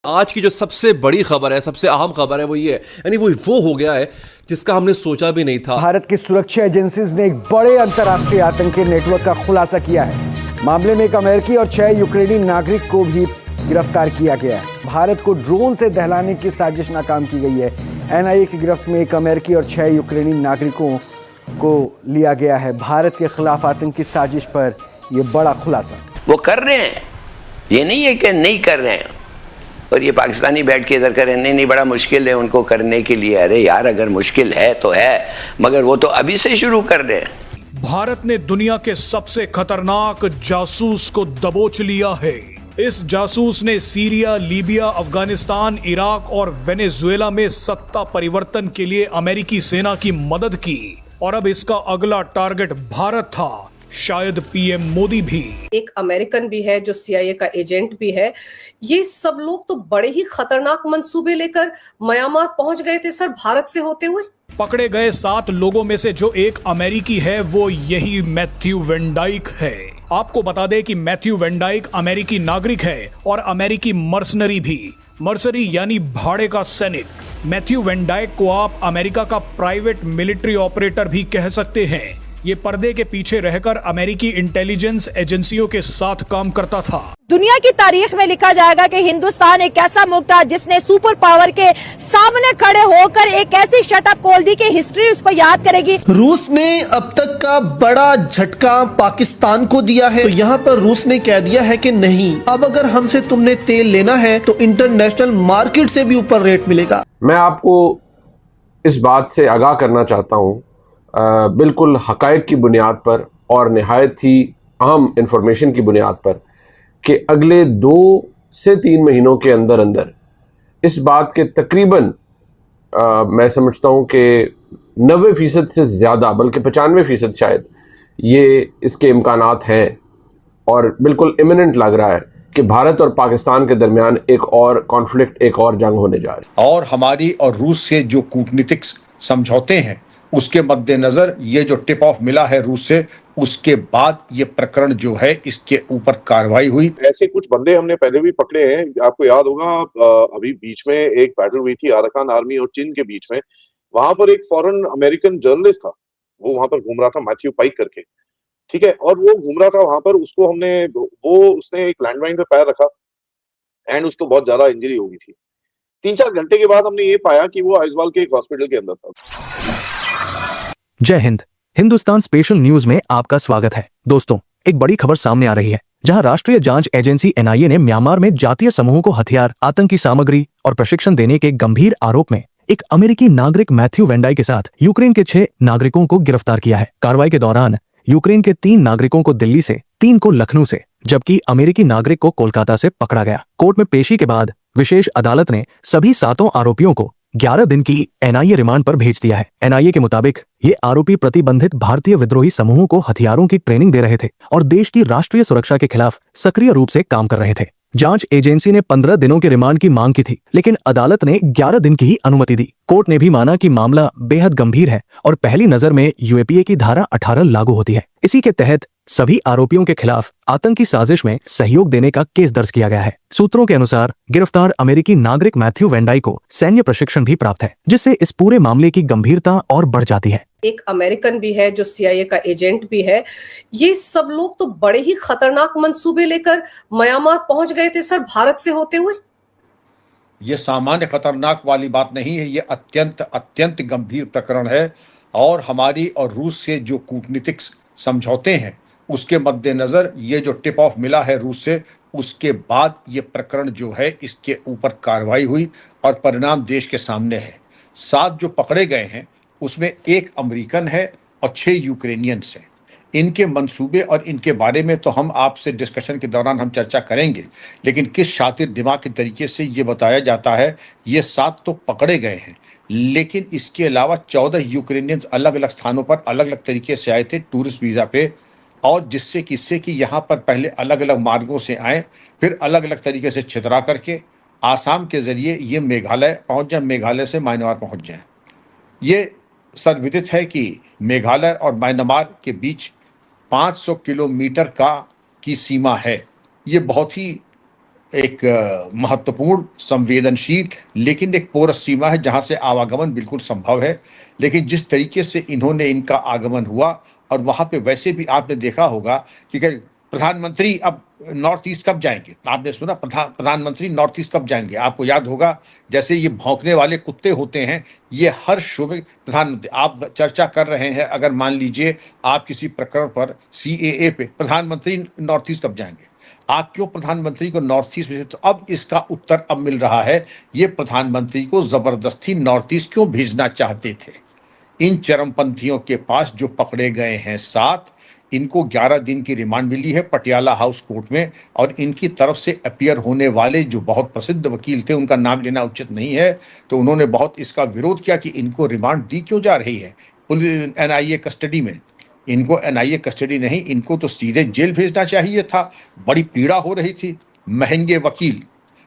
आज की जो सबसे बड़ी खबर है, सबसे अहम खबर है वो ये है, यानी वो हो गया है जिसका हमने सोचा भी नहीं था। भारत की सुरक्षा एजेंसीज ने एक बड़े अंतर्राष्ट्रीय आतंकी नेटवर्क का खुलासा किया है। मामले में एक अमेरिकी और 6 यूक्रेनी नागरिक को भी गिरफ्तार किया गया है। भारत को ड्रोन से दहलाने की साजिश नाकाम की गई है। एनआईए की गिरफ्त में एक अमेरिकी और 6 यूक्रेनी नागरिकों को लिया गया है। भारत के खिलाफ आतंकी साजिश पर यह बड़ा खुलासा। वो कर रहे हैं, ये नहीं है कि नहीं कर रहे हैं। और ये पाकिस्तानी बैठ के इधर करें, नहीं बड़ा मुश्किल है उनको करने के लिए। अरे यार, अगर मुश्किल है तो है, मगर वो तो अभी से शुरू कर रहे हैं। भारत ने दुनिया के सबसे खतरनाक जासूस को दबोच लिया है। इस जासूस ने सीरिया, लीबिया, अफगानिस्तान, इराक और वेनेजुएला में सत्ता परिवर्तन के लिए अमेरिकी सेना की मदद की और अब इसका अगला टारगेट भारत था, शायद पीएम मोदी भी। एक अमेरिकन भी है जो सीआईए का एजेंट भी है। ये सब लोग तो बड़े ही खतरनाक मंसूबे लेकर म्यांमार पहुंच गए थे सर, भारत से होते हुए। पकड़े गए 7 लोगों में से जो एक अमेरिकी है वो यही मैथ्यू वेन डाइक है। आपको बता दें कि मैथ्यू वेन डाइक अमेरिकी नागरिक है और अमेरिकी मर्सनरी भी। मर्सनरी यानी भाड़े का सैनिक। मैथ्यू वेन डाइक को आप अमेरिका का प्राइवेट मिलिट्री ऑपरेटर भी कह सकते हैं। ये पर्दे के पीछे रहकर अमेरिकी इंटेलिजेंस एजेंसियों के साथ काम करता था। दुनिया की तारीख में लिखा जाएगा कि हिंदुस्तान एक ऐसा मुल्क था जिसने सुपर पावर के सामने खड़े होकर एक ऐसी शटअप खोल दी कि हिस्ट्री उसको याद करेगी। रूस ने अब तक का बड़ा झटका पाकिस्तान को दिया है। तो यहाँ पर रूस ने कह दिया है कि नहीं, अब अगर हमसे तुमने तेल लेना है तो इंटरनेशनल मार्केट से भी ऊपर रेट मिलेगा। मैं आपको इस बात से आगाह करना चाहता हूँ, बिल्कुल हकायक की बुनियाद पर और निहायत ही अहम इंफॉर्मेशन की बुनियाद पर, कि अगले 2 से 3 महीनों के अंदर अंदर इस बात के तकरीबन मैं समझता हूँ कि 90% से ज़्यादा, बल्कि 95% शायद ये इसके इम्कानात हैं और बिल्कुल इमिनेंट लग रहा है कि भारत और पाकिस्तान के दरमियान एक और कॉन्फ्लिक्ट, एक और जंग होने जा रही है। और हमारी और रूस से जो कूटनीतिक समझौते हैं उसके मद्देनजर ये जो टिप ऑफ मिला है रूस से, उसके बाद ये प्रकरण जो है इसके ऊपर कार्रवाई हुई। ऐसे कुछ बंदे हमने पहले भी पकड़े हैं। आपको याद होगा, अभी बीच में एक बैटल हुई थी अराकान आर्मी और चीन के बीच में। वहां पर एक फॉरेन अमेरिकन जर्नलिस्ट था, वो वहां पर घूम रहा था, मैथ्यू पाइक करके, ठीक है। और वो घूम रहा था वहां पर, उसने एक लैंडमाइन पे पैर रखा एंड उसको बहुत ज्यादा इंजरी हो गई थी। 3-4 घंटे के बाद हमने ये पाया कि वो आइजवाल के एक हॉस्पिटल के अंदर था। जय हिंद। हिंदुस्तान स्पेशल न्यूज में आपका स्वागत है। दोस्तों, एक बड़ी खबर सामने आ रही है, जहां राष्ट्रीय जांच एजेंसी एनआईए ने म्यांमार में जातीय समूहों को हथियार, आतंकी सामग्री और प्रशिक्षण देने के गंभीर आरोप में एक अमेरिकी नागरिक मैथ्यू वेन डाइक के साथ यूक्रेन के 6 नागरिकों को गिरफ्तार किया है। कार्रवाई के दौरान यूक्रेन के 3 नागरिकों को दिल्ली से, 3 को लखनऊ से, जबकि अमेरिकी नागरिक को कोलकाता से पकड़ा गया। कोर्ट में पेशी के बाद विशेष अदालत ने सभी 7 आरोपियों को 11 दिन की एनआईए रिमांड पर भेज दिया है। एनआईए के मुताबिक ये आरोपी प्रतिबंधित भारतीय विद्रोही समूहों को हथियारों की ट्रेनिंग दे रहे थे और देश की राष्ट्रीय सुरक्षा के खिलाफ सक्रिय रूप से काम कर रहे थे। जांच एजेंसी ने 15 दिनों के रिमांड की मांग की थी, लेकिन अदालत ने 11 दिन की ही अनुमति दी। कोर्ट ने भी माना कि मामला बेहद गंभीर है और पहली नजर में यूएपीए की धारा 18 लागू होती है। इसी के तहत सभी आरोपियों के खिलाफ आतंकी साजिश में सहयोग देने का केस दर्ज किया गया है। सूत्रों के अनुसार गिरफ्तार अमेरिकी नागरिक मैथ्यू वेन डाइक को सैन्य प्रशिक्षण भी प्राप्त है, जिससे इस पूरे मामले की गंभीरता और बढ़ जाती है। एक अमेरिकन भी है जो सीआईए का एजेंट भी है। ये सब लोग तो बड़े ही खतरनाक मंसूबे लेकर म्यांमार पहुंच गए थे सर, भारत से होते हुए। ये सामान्य खतरनाक वाली बात नहीं है, ये अत्यंत गंभीर प्रकरण है। और हमारी और रूस से जो कूटनीतिक समझौते हैं उसके मद्देनजर ये जो टिप ऑफ मिला है रूस से, उसके बाद ये प्रकरण जो है इसके ऊपर कार्रवाई हुई और परिणाम देश के सामने है। 7 जो पकड़े गए हैं उसमें 1 अमेरिकन है और 6 यूक्रेनियंस हैं। इनके मंसूबे और इनके बारे में तो हम आपसे डिस्कशन के दौरान हम चर्चा करेंगे, लेकिन किस शातिर दिमाग के तरीके से ये बताया जाता है। ये 7 तो पकड़े गए हैं, लेकिन इसके अलावा 14 यूक्रेनियंस अलग अलग स्थानों पर अलग अलग तरीके से आए थे टूरिस्ट वीज़ा पे, और जिससे कि यहाँ पर पहले अलग अलग मार्गों से आए, फिर अलग अलग तरीके से छितरा करके आसाम के ज़रिए ये मेघालय पहुँच जाए, मेघालय से म्यांमार पहुँच जाए। ये सर्वविदित है कि मेघालय और म्यांमार के बीच 500 किलोमीटर की सीमा है। ये बहुत ही एक महत्वपूर्ण, संवेदनशील, लेकिन एक पोरस सीमा है जहां से आवागमन बिल्कुल संभव है। लेकिन जिस तरीके से इन्होंने इनका आगमन हुआ, और वहां पे वैसे भी आपने देखा होगा कि प्रधानमंत्री अब नॉर्थ ईस्ट कब जाएंगे, आपने सुना प्रधानमंत्री नॉर्थ ईस्ट कब जाएंगे, आपको याद होगा जैसे ये भौंकने वाले कुत्ते होते हैं, ये हर शोबे प्रधानमंत्री, आप चर्चा कर रहे हैं, अगर मान लीजिए आप किसी प्रकरण पर CAA पे, प्रधानमंत्री नॉर्थ ईस्ट कब जाएंगे, आप क्यों प्रधानमंत्री को नॉर्थ ईस्ट भेजे, तो अब इसका उत्तर अब मिल रहा है, ये प्रधानमंत्री को जबरदस्ती नॉर्थ ईस्ट क्यों भेजना चाहते थे। इन चरमपंथियों के पास जो पकड़े गए हैं 7, इनको 11 दिन की रिमांड मिली है पटियाला हाउस कोर्ट में, और इनकी तरफ से अपीयर होने वाले जो बहुत प्रसिद्ध वकील थे, उनका नाम लेना उचित नहीं है, तो उन्होंने बहुत इसका विरोध किया कि इनको रिमांड दी क्यों जा रही है NIA कस्टडी में। इनको NIA कस्टडी नहीं, इनको तो सीधे जेल भेजना चाहिए था। बड़ी पीड़ा हो रही थी, महंगे वकील,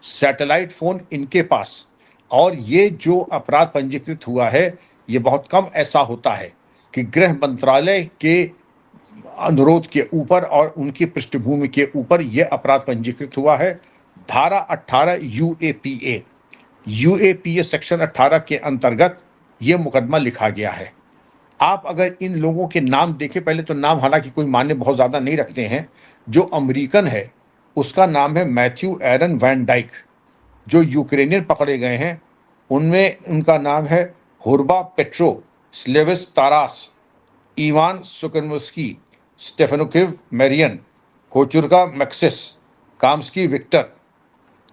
सैटेलाइट फोन इनके पास, और ये जो अपराध पंजीकृत हुआ है, ये बहुत कम ऐसा होता है कि गृह मंत्रालय के अनुरोध के ऊपर और उनकी पृष्ठभूमि के ऊपर यह अपराध पंजीकृत हुआ है। धारा 18 UAPA सेक्शन 18 के अंतर्गत यह मुकदमा लिखा गया है। आप अगर इन लोगों के नाम देखें, पहले तो नाम हालांकि कोई मान्य बहुत ज़्यादा नहीं रखते हैं, जो अमेरिकन है उसका नाम है मैथ्यू एरन वैन डाइक, जो यूक्रेनियन पकड़े गए हैं उनमें उनका नाम है Hurba Petro Slavis Taras, Ivan Suknamuski, Stefenukiv Marian, Kochurka Maxis, Kamsky Viktor.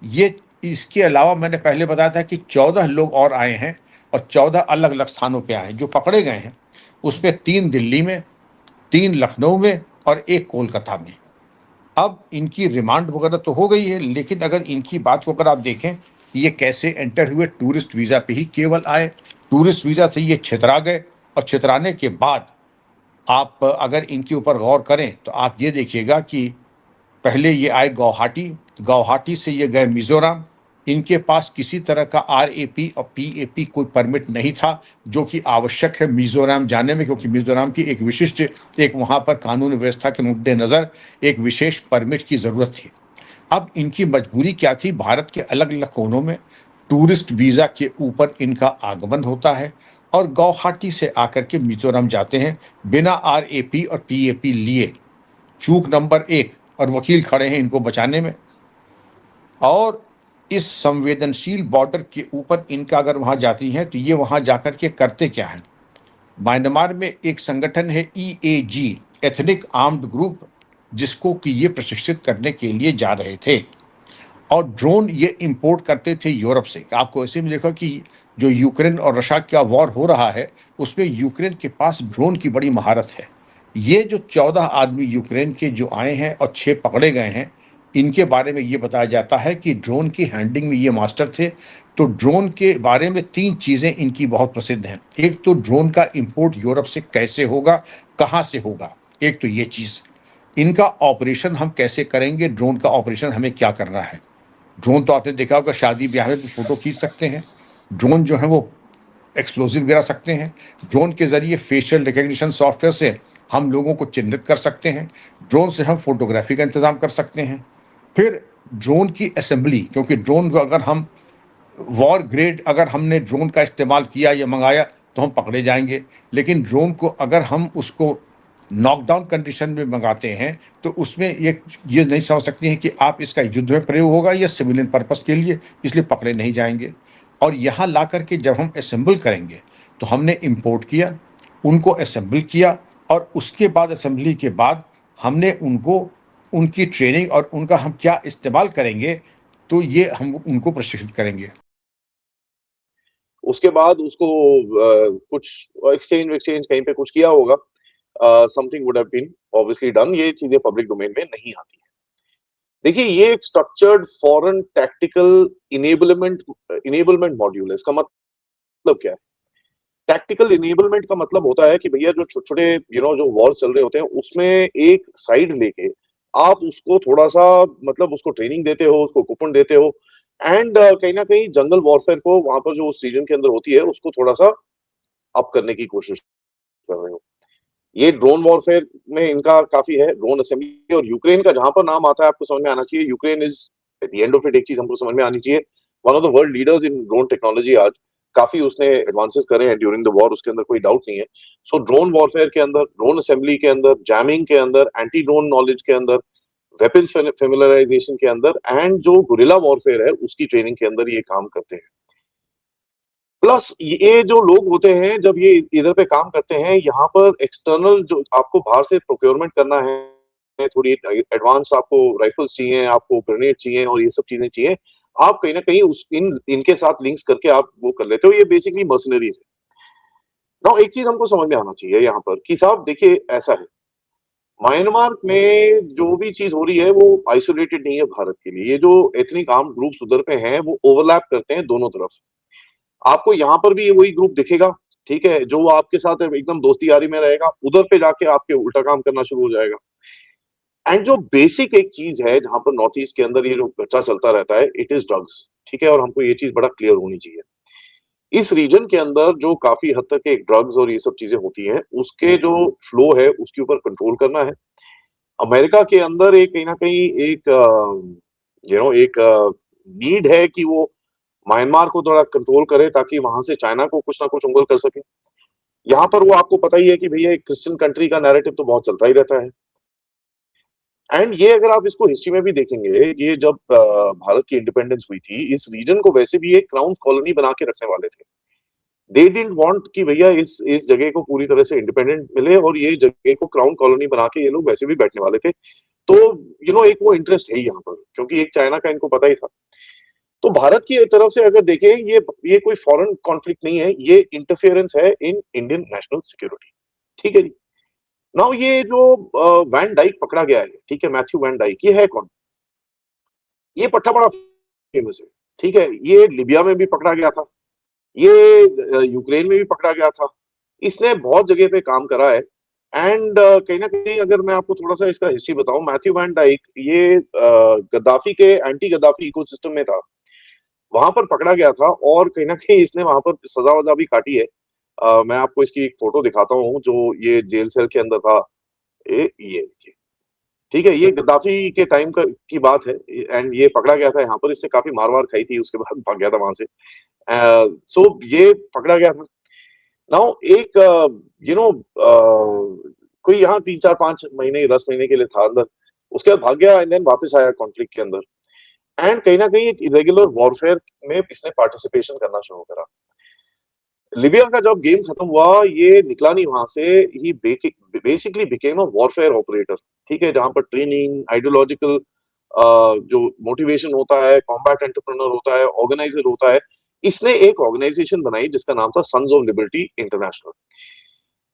ये इसके अलावा मैंने पहले बताया था कि 14 लोग और आए हैं, और 14 अलग अलग स्थानों पे आए हैं। जो पकड़े गए हैं उसमें 3 दिल्ली में, 3 लखनऊ में और 1 कोलकाता में। अब इनकी रिमांड वगैरह तो हो गई है, लेकिन अगर इनकी बात को अगर आप देखें, ये कैसे एंटर हुए, टूरिस्ट वीज़ा पे ही केवल आए, टूरिस्ट वीज़ा से ये छितरा गए, और छितराने के बाद आप अगर इनके ऊपर गौर करें तो आप ये देखिएगा कि पहले ये आए गुवाहाटी, गुवाहाटी से ये गए मिज़ोरम। इनके पास किसी तरह का RAP और PAP कोई परमिट नहीं था, जो कि आवश्यक है मिज़ोरम जाने में, क्योंकि मिज़ोरम की एक विशिष्ट, एक वहाँ पर कानून व्यवस्था के मद्देनज़र एक विशेष परमिट की ज़रूरत थी। अब इनकी मजबूरी क्या थी, भारत के अलग अलग कोनों में टूरिस्ट वीज़ा के ऊपर इनका आगमन होता है, और गुवाहाटी से आकर के मिज़ोरम जाते हैं बिना RAP और PAP लिए। चूक नंबर 1, और वकील खड़े हैं इनको बचाने में। और इस संवेदनशील बॉर्डर के ऊपर इनका अगर वहाँ जाती हैं तो ये वहाँ जाकर के करते क्या हैं। म्यांमार में एक संगठन है EAG, एथनिक आर्म्ड ग्रुप, जिसको कि ये प्रशिक्षित करने के लिए जा रहे थे, और ड्रोन ये इंपोर्ट करते थे यूरोप से। आपको ऐसे में देखो कि जो यूक्रेन और रशिया का वॉर हो रहा है, उसमें यूक्रेन के पास ड्रोन की बड़ी महारत है। ये जो 14 आदमी यूक्रेन के जो आए हैं और 6 पकड़े गए हैं, इनके बारे में ये बताया जाता है कि ड्रोन की हैंडलिंग में ये मास्टर थे। तो ड्रोन के बारे में 3 चीज़ें इनकी बहुत प्रसिद्ध हैं। एक तो ड्रोन का इंपोर्ट यूरोप से कैसे होगा, कहाँ से होगा, एक तो ये चीज़। इनका ऑपरेशन हम कैसे करेंगे, ड्रोन का ऑपरेशन हमें क्या करना है। ड्रोन तो आपने देखा होगा शादी ब्याह में भी फ़ोटो खींच सकते हैं, ड्रोन जो है वो एक्सप्लोजिव गिरा सकते हैं, ड्रोन के ज़रिए फेशियल रिकग्निशन सॉफ्टवेयर से हम लोगों को चिन्हित कर सकते हैं, ड्रोन से हम फोटोग्राफी का इंतज़ाम कर सकते हैं। फिर ड्रोन की असेंबली, क्योंकि ड्रोन को अगर हम वॉर ग्रेड अगर हमने ड्रोन का इस्तेमाल किया या मंगाया तो हम पकड़े जाएंगे, लेकिन ड्रोन को अगर हम उसको नॉकडाउन कंडीशन में मंगाते हैं तो उसमें ये नहीं समझ सकते हैं कि आप इसका युद्ध में प्रयोग होगा या सिविलियन पर्पस के लिए, इसलिए पकड़े नहीं जाएंगे। और यहाँ ला करके जब हम असेंबल करेंगे तो हमने इंपोर्ट किया, उनको असेंबल किया, और उसके बाद असेंबली के बाद हमने उनको उनकी ट्रेनिंग और उनका हम क्या इस्तेमाल करेंगे, तो ये हम उनको प्रशिक्षित करेंगे। उसके बाद उसको कुछ एक्सचेंज कहीं पे कुछ किया होगा, something would have been obviously done. ये चीजें पब्लिक डोमेन में नहीं आती है। देखिए, ये एक structured foreign tactical enablement module है। इसका मतलब क्या है? टैक्टिकल इनेबलमेंट का मतलब होता है कि भैया जो छोटे-छोटे जो वॉर चल रहे होते हैं, उसमें एक साइड लेके आप उसको थोड़ा-सा मतलब उसको ट्रेनिंग देते हो, उसको इक्विपमेंट देते हो, एंड कहीं न कहीं जंगल वॉरफेयर को वहां पर जो उस रीजन के अंदर होती है उसको थोड़ा-सा अप करने की कोशिश कर रहे हो। ये ड्रोन वॉरफेयर में इनका काफी है, ड्रोन असेंबली। और यूक्रेन का जहां पर नाम आता है आपको समझ में आना चाहिए, Ukraine is at the end of it एक चीज हमको समझ में आनी चाहिए, one of the world leaders in drone technology आज, काफी उसने एडवांसेस करे हैं ड्यूरिंग द वॉर, उसके अंदर कोई डाउट नहीं है। सो ड्रोन वॉरफेयर के अंदर, ड्रोन असेंबली के अंदर, जैमिंग के अंदर, एंटी ड्रोन नॉलेज के अंदर, वेपन्स फेमिलराइजेशन के अंदर एंड जो गुरिल्ला वॉरफेयर है उसकी ट्रेनिंग के अंदर ये काम करते हैं। प्लस ये जो लोग होते हैं जब ये इधर पे काम करते हैं, यहाँ पर एक्सटर्नल जो आपको बाहर से प्रोक्योरमेंट करना है, थोड़ी एडवांस आपको राइफल्स चाहिए, आपको ग्रेनेड चाहिए और ये सब चीजें चाहिए, आप कहीं ना कहीं इनके साथ लिंक्स करके आप वो कर लेते हो। ये बेसिकली मर्सनरीज है। नाउ एक चीज हमको समझ में आना चाहिए यहाँ पर कि साहब देखिए ऐसा है, म्यांमार में जो भी चीज हो रही है वो आइसोलेटेड नहीं है भारत के लिए। ये जो एथनिक आर्म ग्रुप्स उधर पे हैं वो ओवरलैप करते हैं दोनों तरफ। आपको यहाँ पर भी वही ग्रुप दिखेगा, ठीक है, जो आपके साथ एकदम दोस्ती यारी में रहेगा, उधर पे जाके आपके उल्टा काम करना शुरू हो जाएगा। एंड जो बेसिक एक चीज है जहां पर नॉर्थ ईस्ट के अंदर ये जो चर्चा चलता रहता है, इट इज ड्रग्स, ठीक है, और हमको ये चीज बड़ा क्लियर होनी चाहिए। इस रीजन के अंदर जो काफी हद तक एक ड्रग्स और ये सब चीजें होती हैं, उसके जो फ्लो है उसके ऊपर कंट्रोल करना है। अमेरिका के अंदर एक कहीं ना कहीं एक नीड है कि वो म्यांमार को थोड़ा कंट्रोल करे ताकि वहां से चाइना को कुछ ना कुछ उंगल कर सके। यहाँ पर वो आपको पता ही है कि भैया एक क्रिश्चियन कंट्री का नैरेटिव तो बहुत चलता ही रहता है। एंड ये अगर आप इसको हिस्ट्री में भी देखेंगे, ये जब भारत की इंडिपेंडेंस हुई थी, इस रीजन को वैसे भी एक क्राउन कॉलोनी बना के रखने वाले थे। दे डिडंट वांट कि भैया इस जगह को पूरी तरह से इंडिपेंडेंट मिले और ये जगह को क्राउन कॉलोनी बना के ये लोग वैसे भी बैठने वाले थे। तो एक वो इंटरेस्ट है यहाँ पर, क्योंकि एक चाइना का इनको पता ही था। तो भारत की तरफ से अगर देखें, ये कोई फॉरेन कॉन्फ्लिक्ट नहीं है, ये इंटरफेरेंस है इन इंडियन नेशनल सिक्योरिटी, ठीक है जी। नाउ ये जो वैन डाइक पकड़ा गया है, ठीक है, मैथ्यू वैन डाइक, ये है कौन? ये पट्टा बड़ा फेमस है, ठीक है, ये लिबिया में भी पकड़ा गया था, ये यूक्रेन में भी पकड़ा गया था, इसने बहुत जगह पे काम करा है। एंड कहीं ना कहीं अगर मैं आपको थोड़ा सा इसका हिस्ट्री बताऊं, मैथ्यू वैन डाइक ये गद्दाफी के एंटी गद्दाफी इकोसिस्टम में था, वहां पर पकड़ा गया था और कहीं ना कहीं इसने वहां पर सजा वजा भी काटी है। मैं आपको इसकी एक फोटो दिखाता हूँ जो ये जेल सेल के अंदर था। ये देखिए, ठीक है, ये गद्दाफी के टाइम की बात है एंड ये पकड़ा गया था यहाँ पर। इसने काफी मार वार खाई थी, उसके बाद भाग गया था वहां से। सो ये पकड़ा गया था। नाउ एक कोई यहाँ 3-4-5 महीने 10 महीने के लिए था अंदर, उसके बाद भाग गया एंड देन वापस आया कॉन्फ्लिक्ट के अंदर। एंड कहीं ना कहीं एक इरेगुलर वॉरफेयर में इसने पार्टिसिपेशन करना शुरू करा। लिबिया का जब गेम खत्म हुआ, ये निकला नहीं वहां से, he basically became a warfare operator, ठीक है, जहां पर ट्रेनिंग, आइडियोलॉजिकल जो मोटिवेशन होता है, कॉम्बैट एंटरप्रेन्योर होता है, ऑर्गेनाइजर होता है। इसने एक ऑर्गेनाइजेशन बनाई जिसका नाम था सन्स ऑफ लिबर्टी इंटरनेशनल,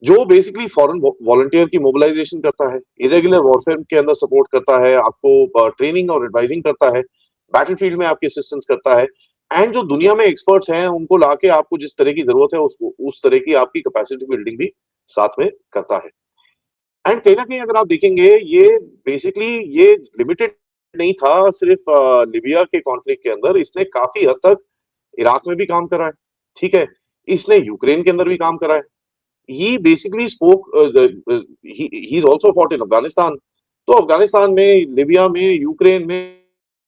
जो बेसिकली फॉरेन वॉलंटियर की मोबिलाइजेशन करता है, इरेगुलर वॉरफेयर के अंदर सपोर्ट करता है, आपको ट्रेनिंग और एडवाइजिंग करता है, बैटलफील्ड में आपकी असिस्टेंस करता है। एंड जो दुनिया में एक्सपर्ट्स हैं उनको लाके आपको जिस तरह की जरूरत है उस तरह की आपकी कैपेसिटी बिल्डिंग भी साथ में करता है। एंड कहीं ना कहीं अगर आप देखेंगे, ये बेसिकली ये लिमिटेड नहीं था सिर्फ लिबिया के कॉन्फ्लिक्ट के अंदर, इसने काफी हद तक इराक में भी काम करा है, ठीक है, इसने यूक्रेन के अंदर भी काम करा है। He basically spoke, he is also fought in Afghanistan. तो अफगानिस्तान में, लिबिया में, यूक्रेन में,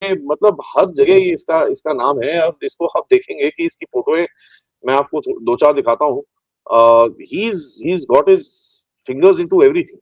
मतलब हर जगह ये इसका नाम है। अब इसको आप देखेंगे कि इसकी फोटोएं मैं आपको 2-4 दिखाता हूँ। He is got his fingers into everything,